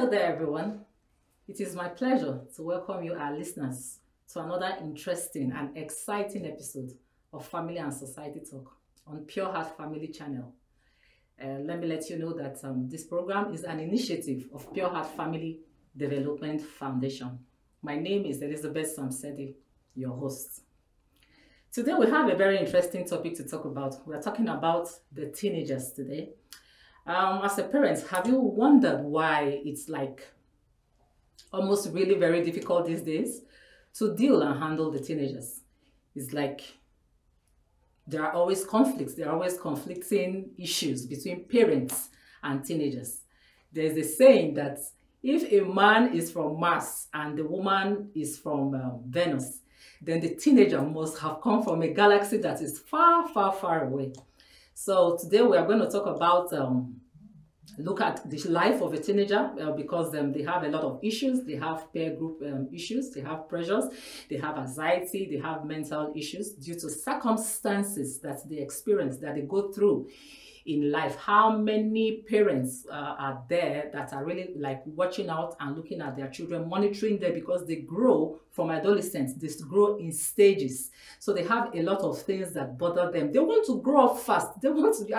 Hello there, everyone. It is my pleasure to welcome you, our listeners, to another interesting and exciting episode of Family and Society Talk on Pure Heart Family Channel. Let me let you know that this program is an initiative of Pure Heart Family Development Foundation. My name is Elizabeth Samsedi, your host. Today we have a very interesting topic to talk about. We are talking about the teenagers today. As a parent, have you wondered why it's like almost really very difficult these days to deal and handle the teenagers? It's like there are always conflicts. There are always conflicting issues between parents and teenagers. There's a saying that if a man is from Mars and the woman is from Venus, then the teenager must have come from a galaxy that is far, far, far away. So today we are going to talk about look at the life of a teenager because they have a lot of issues. They have peer group issues, they have pressures, they have anxiety, they have mental issues due to circumstances that they experience, that they go through in life. How many parents are there that are really like watching out and looking at their children, monitoring them, because they grow from adolescence, they grow in stages. So they have a lot of things that bother them. They want to grow up fast. They want to,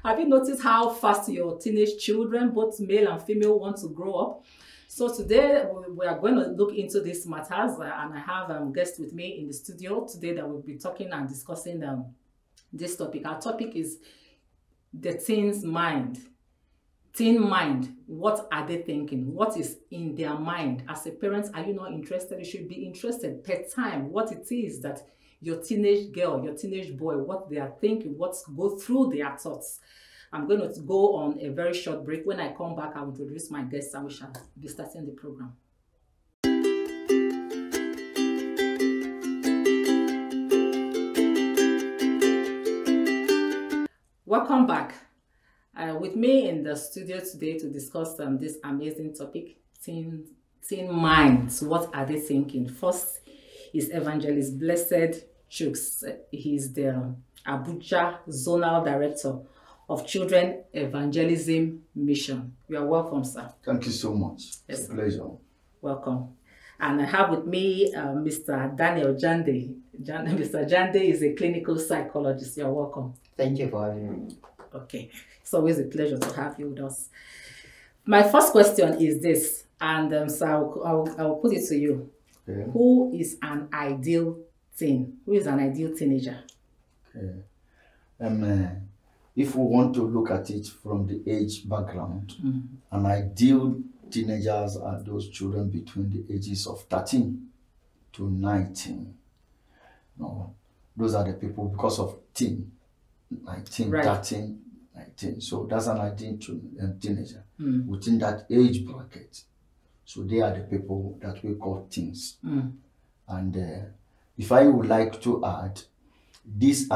have you noticed how fast your teenage children, both male and female, want to grow up? So today we are going to look into these matters, and I have guests with me in the studio today that will be talking and discussing this topic. Our topic is the teen's mind. Teen mind, what are they thinking? What is in their mind? As a parent, are you not interested? You should be interested per time what it is that your teenage girl, your teenage boy, what they are thinking, what's go through their thoughts. I'm going to go on a very short break. When I come back, I will introduce my guests and we shall be starting the program. Welcome back. With me in the studio today to discuss this amazing topic, teen minds. What are they thinking? First is Evangelist Blessed Chuks. He's the Abuja Zonal Director of Children Evangelism Mission. You are welcome, sir. Thank you so much. Yes, it's a pleasure. Welcome. And I have with me Mr. Daniel Jande. Mr. Jande is a clinical psychologist. You're welcome. Thank you for having me. Okay. It's always a pleasure to have you with us. My first question is this, and so I'll put it to you. Okay. Who is an ideal teen? Who is an ideal teenager? Okay. If we want to look at it from the age background, an ideal teenagers are those children between the ages of 13 to 19. No, those are the people because of teen, 19, right. 13, 19. So that's an ideal teenager within that age bracket. So they are the people that we call teens. And if I would like to add, these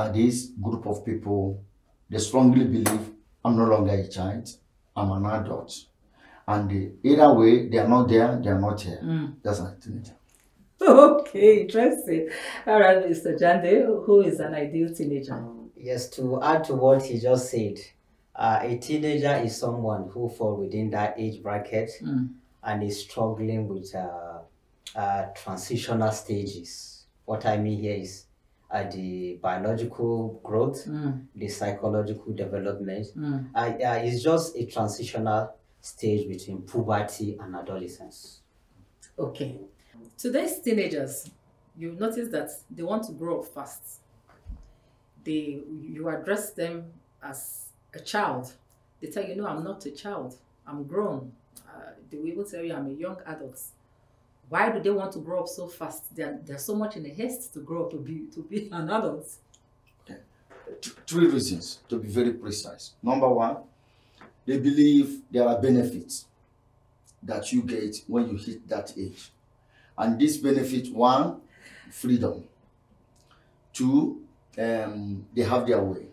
group of people, they strongly believe I'm no longer a child, I'm an adult. And either way, they are not there, they are not here. That's a teenager. Okay, interesting. All right, Mr. Jande, who is an ideal teenager? Yes, to add to what he just said, a teenager is someone who falls within that age bracket and is struggling with transitional stages. What I mean here is the biological growth, the psychological development. It's just a transitional stage between puberty and adolescence. Okay. Today's teenagers, you notice that they want to grow up fast. You address them as a child. They tell you, no, I'm not a child. I'm grown. They will even tell you I'm a young adult. Why do they want to grow up so fast? They're so much in a haste to grow up to be an adult. Okay. Three reasons, to be very precise. Number one, they believe there are benefits that you get when you hit that age. And this benefit, one, freedom. Two, they have their way.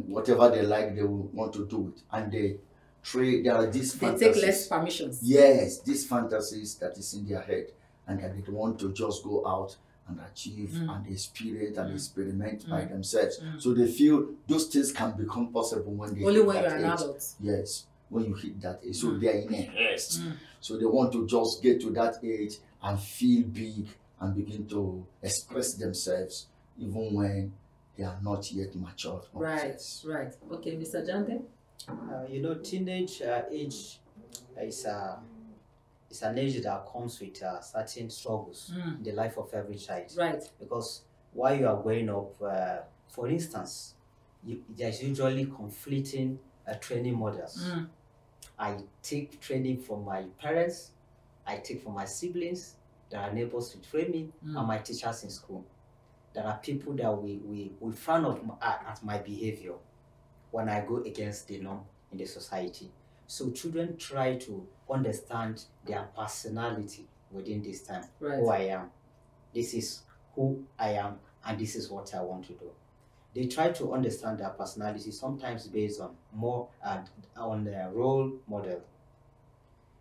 Whatever they like, they will want to do it. And there are these fantasies. They take less permissions. Yes, these fantasies that is in their head. And that they want to just go out and achieve and experience and experiment by themselves. So they feel those things can become possible when they only when hit you're that an age. adult. Yes. when you hit that age. So they are in a haste. So they want to just get to that age and feel big and begin to express themselves even when they are not yet matured. Right. Okay, Mr. Jande? You know, teenage age is an age that comes with certain struggles in the life of every child. Right. Because while you are growing up, for instance, there's usually conflicting training models. I take training from my parents, I take from my siblings, there are neighbors to train me, and my teachers in school. There are people that we frown at my behavior when I go against the norm in the society. So children try to understand their personality within this time. Right. Who I am, this is who I am, and this is what I want to do. They try to understand their personality, sometimes based on more on their role model.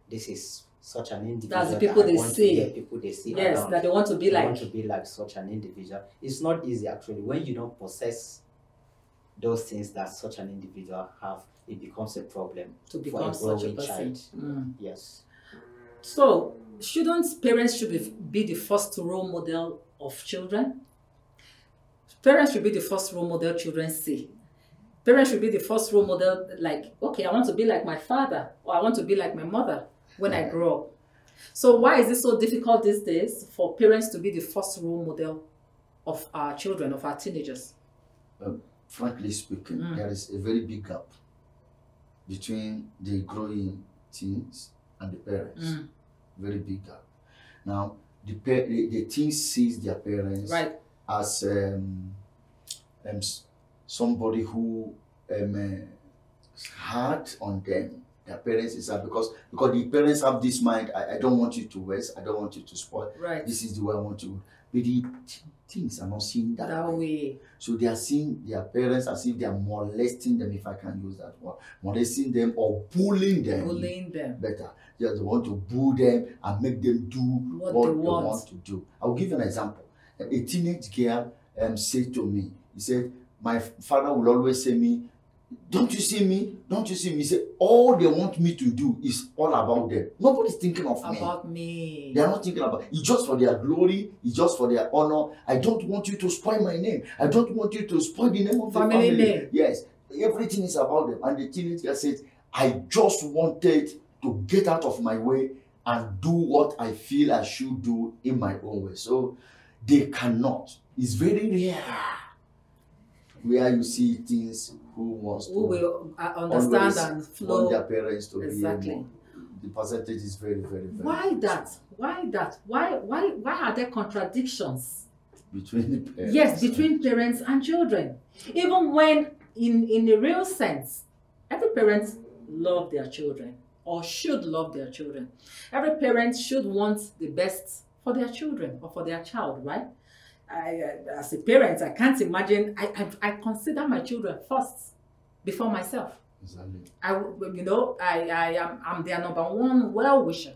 This is such an individual. That's the people they see. People they see. Yes, around. that they want to be They like. want to be like such an individual. It's not easy actually. When you don't possess those things that such an individual have, it becomes a problem To for become a such a growing person. child. Yes. So, parents should be the first role model of children? Parents should be the first role model children see. Parents should be the first role model, like, okay, I want to be like my father, or I want to be like my mother when I grow up. So why is it so difficult these days for parents to be the first role model of our children, of our teenagers? Frankly speaking, there is a very big gap between the growing teens and the parents. Very big gap. Now, the teens sees their parents as somebody who hard on them. Their parents is that because the parents have this mind, I don't want you to waste, I don't want you to spoil. Right. This is the way I want to. But the teens are not seeing that way. So they are seeing their parents as if they are molesting them, if I can use that word. Molesting them or bullying them. Bullying them. Better. They want to bully them and make them do what they want to do. I'll give you an example. A teenage girl said to me, he said, my father will always say me, don't you see me? Don't you see me? He said, all they want me to do is all about them. Nobody's thinking of me. About me. They are not thinking about it. It's just for their glory. It's just for their honor. I don't want you to spoil my name. I don't want you to spoil the name of the family. Name. Yes. Everything is about them. And the teenager said, I just wanted to get out of my way and do what I feel I should do in my own way. So they cannot. It's very rare where you see things who will understand and flow. Want their parents to exactly. be more. The percentage is very, very, very. Why that? Why that? Why are there contradictions between the parents? Yes, between parents and children. Even when, in a real sense, every parent loves their children or should love their children. Every parent should want the best for their children or for their child, right? As a parent, I can't imagine. I consider my children first before myself. Exactly. I'm their number one well-wisher.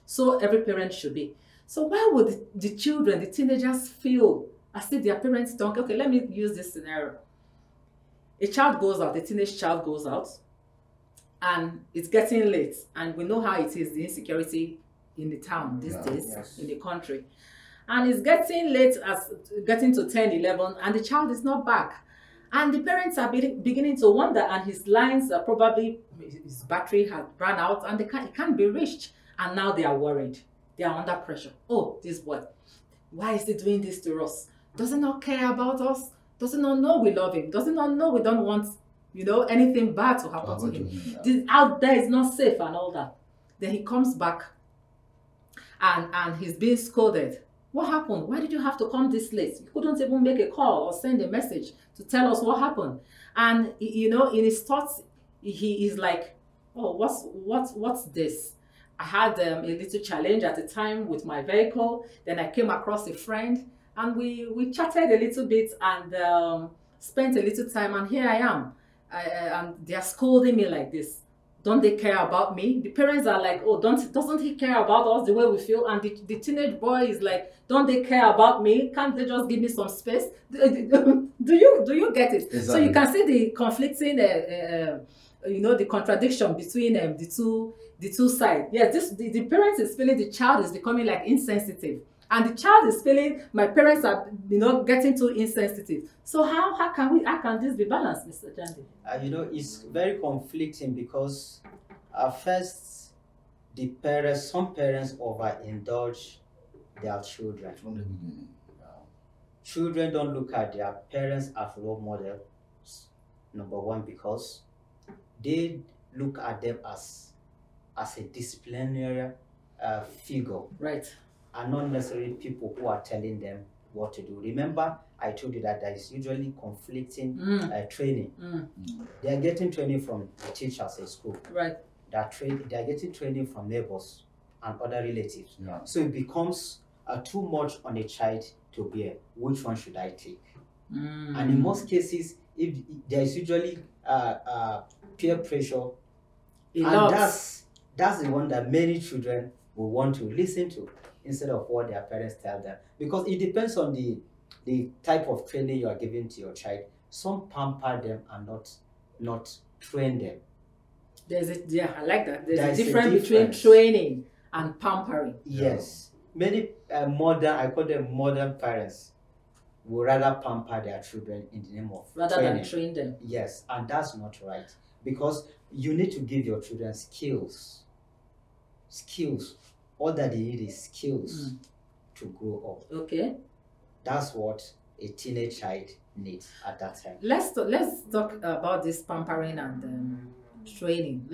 So every parent should be. So why would the children, the teenagers, feel as if their parents don't? Okay, let me use this scenario. A child goes out, a teenage child goes out, and it's getting late, and we know how it is, the insecurity in the town these days, in the country. And it's getting late, getting to 10, 11, and the child is not back. And the parents are beginning to wonder, and his lines are probably, his battery had run out, and it can't be reached. And now they are worried. They are under pressure. Oh, this boy, why is he doing this to us? Does he not care about us? Does he not know we love him? Does he not know we don't want, anything bad to happen to him? This out there is not safe and all that. Then he comes back, and he's being scolded. What happened? Why did you have to come this late? You couldn't even make a call or send a message to tell us what happened. And in his thoughts, he is like, oh, what's this? I had a little challenge at the time with my vehicle. Then I came across a friend, and we chatted a little bit and spent a little time. And here I am, and they are scolding me like this. Don't they care about me? The parents are like, oh, doesn't he care about us the way we feel? And the teenage boy is like, don't they care about me? Can't they just give me some space? Do you get it? Exactly. So you can see the conflicting the contradiction between the two sides. Yes, the parent is feeling the child is becoming like insensitive, and the child is feeling my parents are getting too insensitive. So how can this be balanced, Mr. Jande? It's very conflicting because first, some parents overindulge their children From the beginning. Children don't look at their parents as role models, number one, because they look at them as a disciplinary figure, right, and not necessarily people who are telling them what to do. Remember, I told you that there is usually conflicting training. They are getting training from the teachers at school. Right. They are getting training from neighbors and other relatives. Yeah. So it becomes too much on a child to bear. Which one should I take? And in most cases, if there is usually peer pressure, that's the one that many children will want to listen to instead of what their parents tell them, because it depends on the type of training you are giving to your child. Some pamper them and not train them. I like that. There's a difference between training and pampering. Yes. Many I call them modern parents, would rather pamper their children in the name of rather training. than train them. Yes, and that's not right, because you need to give your children skills. All that they need is skills to grow up. Okay. That's what a teenage child needs at that time. Let's talk about this pampering and training.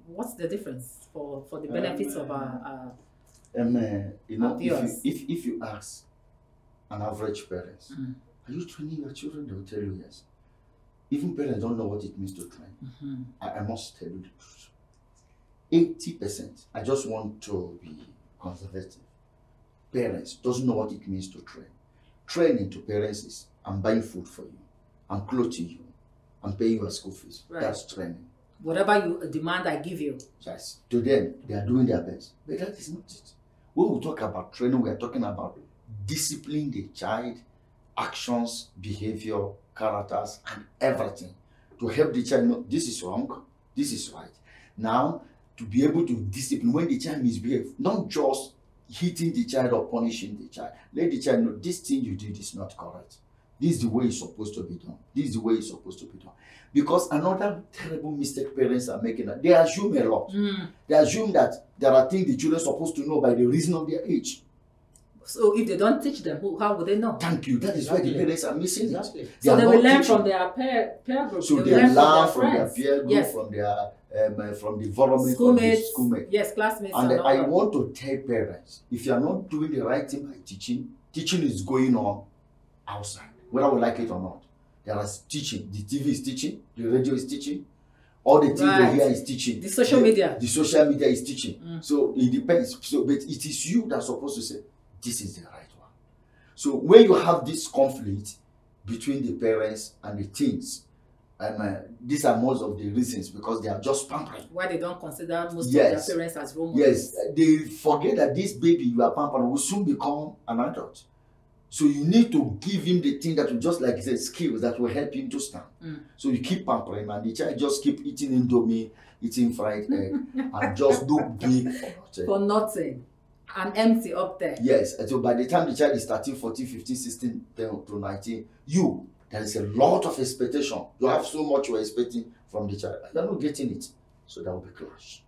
What's the difference for the benefits of our viewers? If you ask an average parent, are you training your children? They will tell you yes. Even parents don't know what it means to train. I must tell you the truth. 80%, I just want to be conservative. Parents doesn't know what it means to train. Training to parents is, I'm buying food for you, I'm clothing you, I'm paying your school fees. Right. That's training. Whatever you demand, I give you. Yes. To them, they are doing their best. But that is not it. When we talk about training, we are talking about disciplining the child, actions, behavior, characters, and everything to help the child know this is wrong, this is right. Now, to be able to discipline when the child misbehaves, not just hitting the child or punishing the child. Let the child know this thing you did is not correct. This is the way it's supposed to be done. This is the way it's supposed to be done. Because another terrible mistake parents are making, they assume a lot. They assume that there are things the children are supposed to know by the reason of their age. So if they don't teach them, how would they know? Thank you. That is why the parents are missing it. So they will learn from their peer group. So they learn from their peer group, from their from the environment, schoolmates, schoolmates, classmates. And I want to tell parents, if you are not doing the right thing by teaching is going on outside, whether we like it or not. There is teaching. The TV is teaching. The radio is teaching. All the things they hear is teaching. The social media. The social media is teaching. So it depends. But it is you that's supposed to say, this is the right one. So when you have this conflict between the parents and the teens, these are most of the reasons, because they are just pampering. Why they don't consider most of their parents as role models. Yes, they forget that this baby you are pampering will soon become an adult. So you need to give him the thing that will, just like the skills that will help him to stand. So you keep pampering, and the child just keep eating Indomie, eating fried egg, and just look big for nothing. And empty up there. Yes, and so by the time the child is 13, 14, 15, 16 to 19, there is a lot of expectation. You have so much you're expecting from the child. You're not getting it. So there will be clash.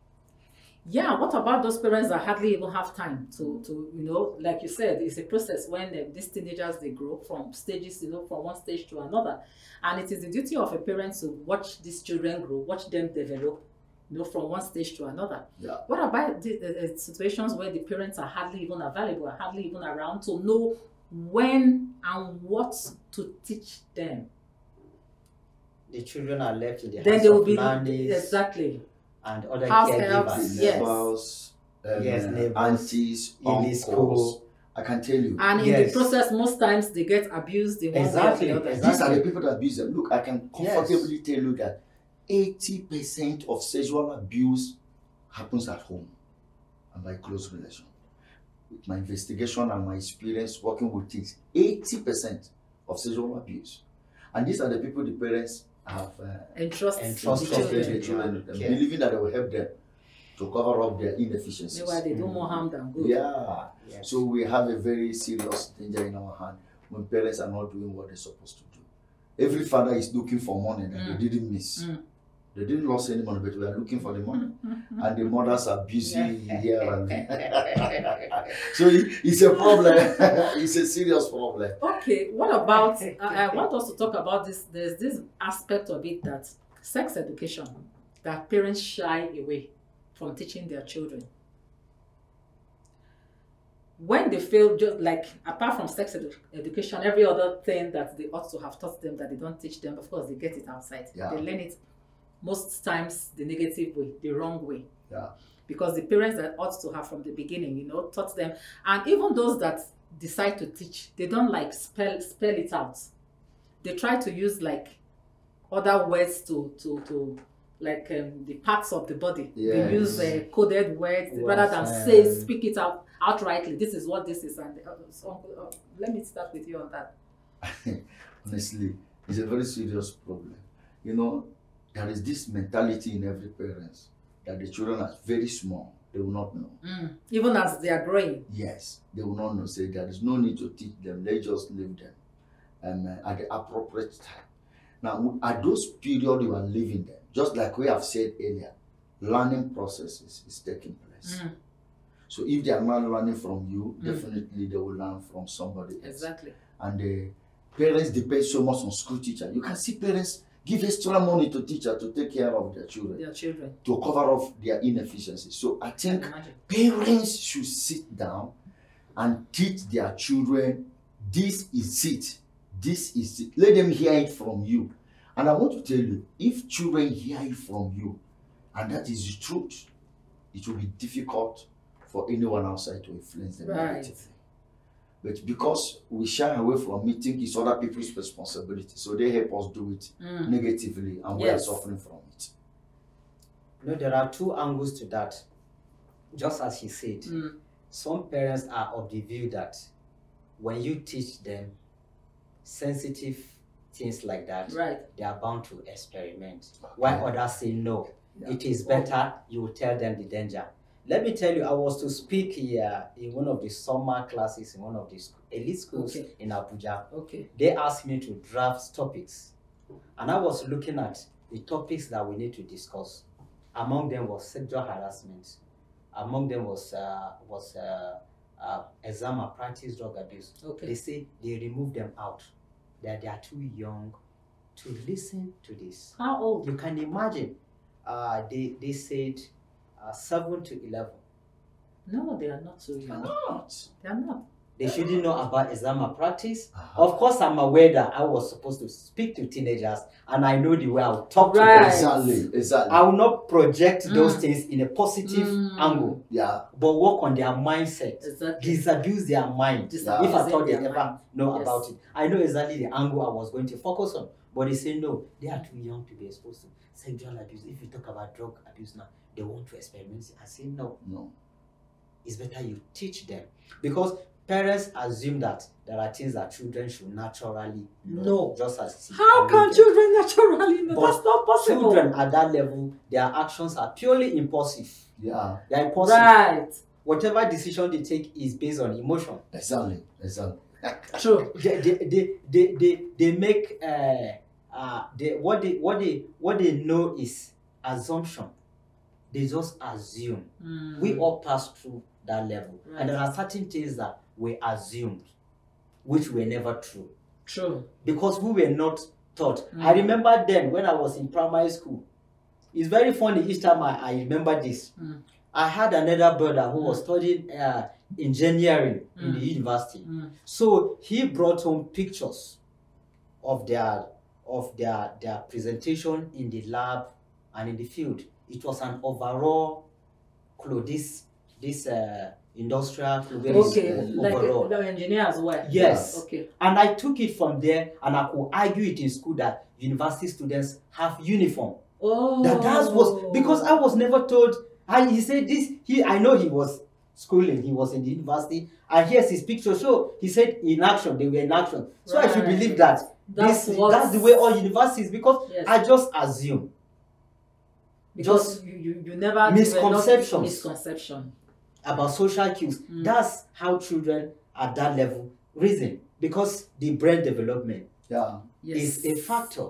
Yeah, what about those parents that hardly even have time to like you said, it's a process when these teenagers, they grow from stages, from one stage to another. And it is the duty of a parent to watch these children grow, watch them develop, from one stage to another. Yeah. What about the situations where the parents are hardly even available, hardly even around to know when and what to teach them? The children are left in the then house they will of be nannies exactly and other house caregivers. helps, Neighbors, neighbors, aunties, uncles. I can tell you. And in the process, most times they get abused in one way or the other. These are the people that abuse them. Look, I can comfortably tell you that 80% of sexual abuse happens at home and by close relation. With my investigation and my experience working with teens, 80% of sexual abuse. And these are the people the parents have entrusted the children, believing that they will help them to cover up their inefficiencies. Meanwhile, they do more harm than good. Yeah. Yes. So we have a very serious danger in our hand when parents are not doing what they're supposed to do. Every father is looking for money that they didn't miss. They didn't lose any money, but we are looking for the money. And the mothers are busy here and there. So it's a problem. It's a serious problem. Okay, what about, I want us to talk about this. There's this aspect of it that sex education, that parents shy away from teaching their children. When they fail, just like apart from sex education, every other thing that they ought to have taught them that they don't teach them, of course, they get it outside. Yeah. They learn it most times the negative way, the wrong way. Yeah. Because the parents that ought to have from the beginning, taught them. And even those that decide to teach, they don't like spell it out. They try to use like other words to like the parts of the body. Yes. They use coded words rather than speak it out outrightly. This is what this is. And let me start with you on that. Honestly, it's a very serious problem. There is this mentality in every parent that the children are very small. They will not know. Even as they are growing. Yes, they will not know. Say there is no need to teach them. They just leave them at the appropriate time. Now, at those periods you are leaving them, just like we have said earlier, learning processes is taking place. So if they are not learning from you, definitely they will learn from somebody else. Exactly. And the parents depend so much on school teacher. You can see parents give extra money to teacher to take care of their children. To cover up their inefficiencies. So I think parents should sit down and teach their children, this is it. This is it. Let them hear it from you. And I want to tell you, if children hear it from you, and that is the truth, it will be difficult for anyone outside to influence them negatively. But because we shy away from it, think it's other people's responsibility, so they help us do it negatively, and we are suffering from it. There are two angles to that. Just as he said, some parents are of the view that when you teach them sensitive things like that, they are bound to experiment. While others say no, it is better you tell them the danger. Let me tell you, I was to speak here in one of the summer classes in one of the elite schools in Abuja. They asked me to draft topics, and I was looking at the topics that we need to discuss. Among them was sexual harassment. Among them was exam malpractice, drug abuse. They say they remove them out. That they are too young to listen to this. How old? You can imagine. They said 7 to 11. No, they are not so young. They are not. They shouldn't know about exam malpractice. Of course, I'm aware that I was supposed to speak to teenagers, and I know the way I will talk to them. Exactly. I will not project those things in a positive angle. Yeah. But work on their mindset. Disabuse their mind. If I thought they ever know about it. I know exactly the angle I was going to focus on. But they say no, they are too young to be exposed to sexual abuse. If you talk about drug abuse now, they want to experiment. I say no. It's better you teach them. Because parents assume that there are things that children should naturally know. Just as how can children naturally know? That's not possible. Children at that level, their actions are purely impulsive. Yeah. They are impulsive. Right. Whatever decision they take is based on emotion. Exactly. True. They make what they know is assumption. They just assume. We all pass through that level. And there are certain things that we assumed, which were never true. True. Because we were not taught. I remember then when I was in primary school. It's very funny each time I remember this. I had another brother who was studying engineering in the university. So he brought home pictures of their presentation in the lab and in the field. It was an overall clothes, this industrial clothes overall. Like the engineers wear. Yes. And I took it from there, and I could argue it in school that university students have uniform. That was because I was never told. He said this. I know he was schooling. He was in the university, and here's his picture. So he said in action, they were in action. So I should believe that That's the way all universities, because I just assume. Because you never misconception about social cues. That's how children at that level reason, because the brain development is a factor.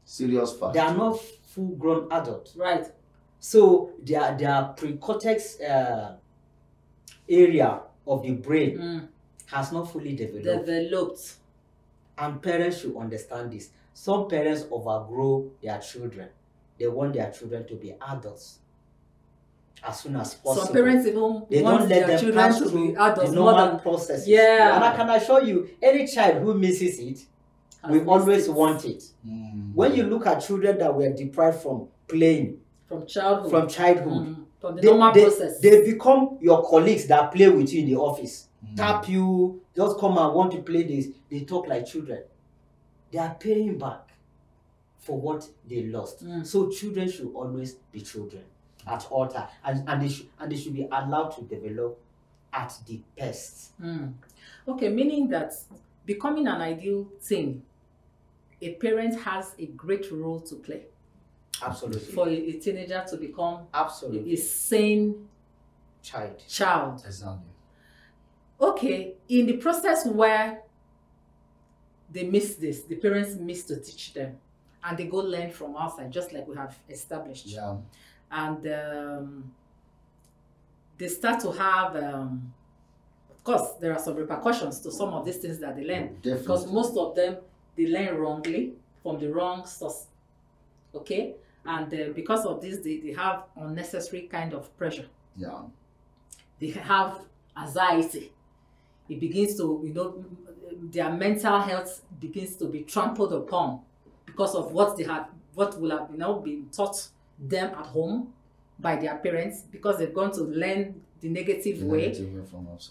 Serious factor. They are not full-grown adults. Right. So their pre-cortex area of the brain has not fully developed. And parents should understand this. Some parents overgrow their children. They want their children to be adults as soon as possible. Some parents even want their children pass to through be adults the normal processes. Yeah. And I can assure you, any child who misses it, we always want it. When you look at children that were deprived from playing, from childhood, from the normal process, they become your colleagues that play with you in the office. Tap you, just come and want to play this. They talk like children. They are paying back for what they lost. So children should always be children at all times, and they should be allowed to develop at the best. Okay, meaning that becoming an ideal teen, a parent has a great role to play. Absolutely. For a teenager to become absolutely a sane child. Exactly. Okay, in the process where they miss this, the parents miss to teach them, and they go learn from outside, just like we have established. Yeah. And they start to have, of course, there are some repercussions to some of these things that they learn. Definitely. Because most of them, they learn wrongly from the wrong source. Okay? And because of this, they have unnecessary kind of pressure. Yeah. They have anxiety. It begins to, their mental health begins to be trampled upon because of what will have been taught them at home by their parents, because they've gone to learn the negative way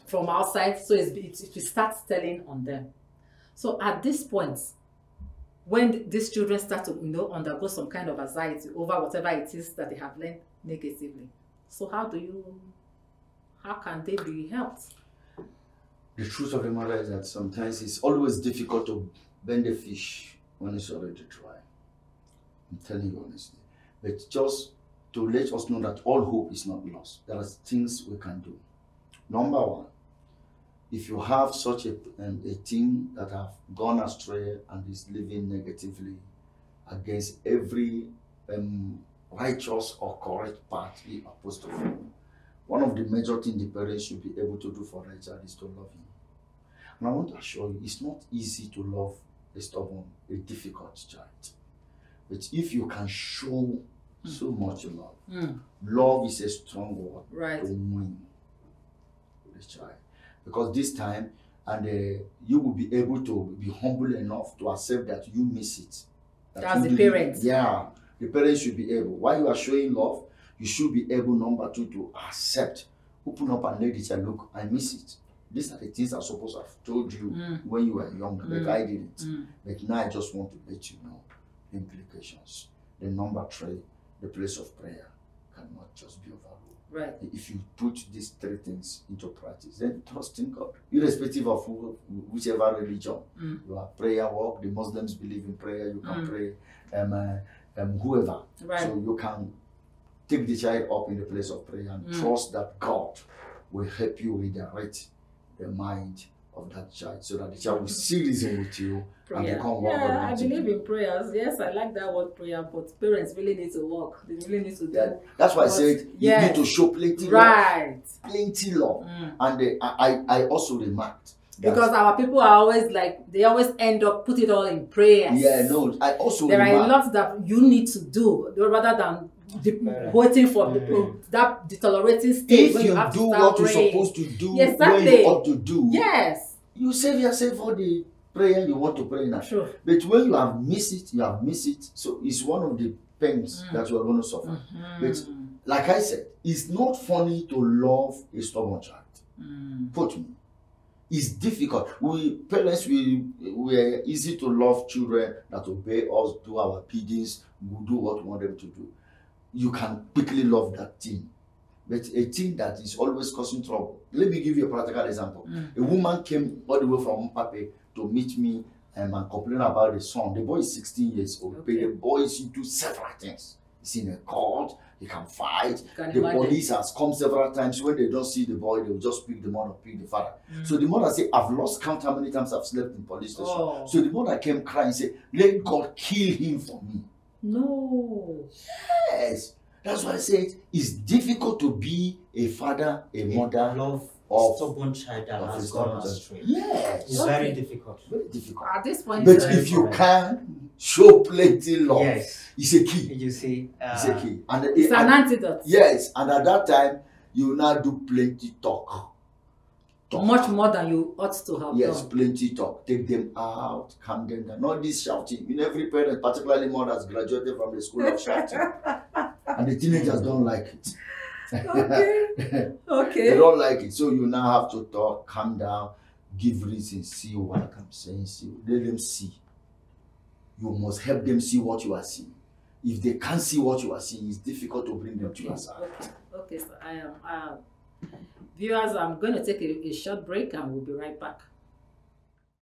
from outside. So it starts telling on them. So at this point, when these children start to undergo some kind of anxiety over whatever it is that they have learned negatively, so how can they be helped? The truth of the matter is that sometimes it's always difficult to bend a fish when it's already dry. I'm telling you honestly. But just to let us know that all hope is not lost. There are things we can do. Number one, if you have such a teen that have gone astray and is living negatively against every righteous or correct path we are supposed to follow, one of the major things the parents should be able to do for their child is to love him. And I want to assure you, it's not easy to love a stubborn, a difficult child. But if you can show so much love, love is a strong word to win the child. Because this time, you will be able to be humble enough to accept that you miss it. As the parents. Yeah, the parents should be able. While you are showing love, you should be able, number two, to accept, open up and let the child look, I miss it. These are the things I'm supposed to have told you when you were younger, but I didn't. But now I just want to let you know the implications. The number three, the place of prayer cannot just be overlooked. Right. If you put these three things into practice, then trust in God, irrespective of whichever religion you are. Prayer work. The Muslims believe in prayer. You can pray, whoever. Right. So you can take the child up in the place of prayer and trust that God will help you redirect the mind of that child, so that the child will see reason with you and become one. I believe in prayers. Yes, I like that word prayer, but parents really need to work. They really need to do. That's why I said you need to show plenty love. Plenty love. And I also remarked because our people are always like, they always end up put it all in prayers. Yeah, no, I also there are a lot that you need to do rather than waiting for that deteriorating stage. If you do what you're supposed to do, exactly. when you ought to do, yes, you save yourself for the prayer you want to pray now. Sure. But when you have missed it, you have missed it. So it's one of the pains that you are going to suffer. But like I said, it's not funny to love a stubborn child. Put me. It's difficult. Parents, we are easy to love children that obey us, do our biddings, we do what we want them to do. You can quickly love that teen. But a teen that is always causing trouble. Let me give you a practical example. A woman came all the way from Mpape to meet me and complaining about the son. The boy is 16 years old, Okay. but the boy is into several things. He's in a court, he can fight. Can The imagine. police has come several times. When they don't see the boy, they will just pick the mother, pick the father. So the mother said, I've lost count how many times I've slept in police station. Oh. So the mother came crying and said, let God kill him for me. No. Yes. That's why I said it's difficult to be a father, a mother love of stubborn child that of has his gone daughter. astray. Yes. It's Okay. very difficult. Very difficult. At this point, But very if you correct. can show plenty love, Yes. it's a key. You see, It's a key. And it's an antidote. yes, and at that time you now do plenty talk. Much more than you ought to have Yes, done. plenty talk. Take them out, calm them down. Not this shouting. You know, every parent, particularly mothers, graduated from the school of shouting. And the teenagers don't like it. Okay. Okay. They don't like it. So you now have to talk, calm down, give reasons, see what I'm saying, see. Let them see. You must help them see what you are seeing. If they can't see what you are seeing, it's difficult to bring them to your side. Okay, so I am. Viewers, I'm going to take a short break and we'll be right back.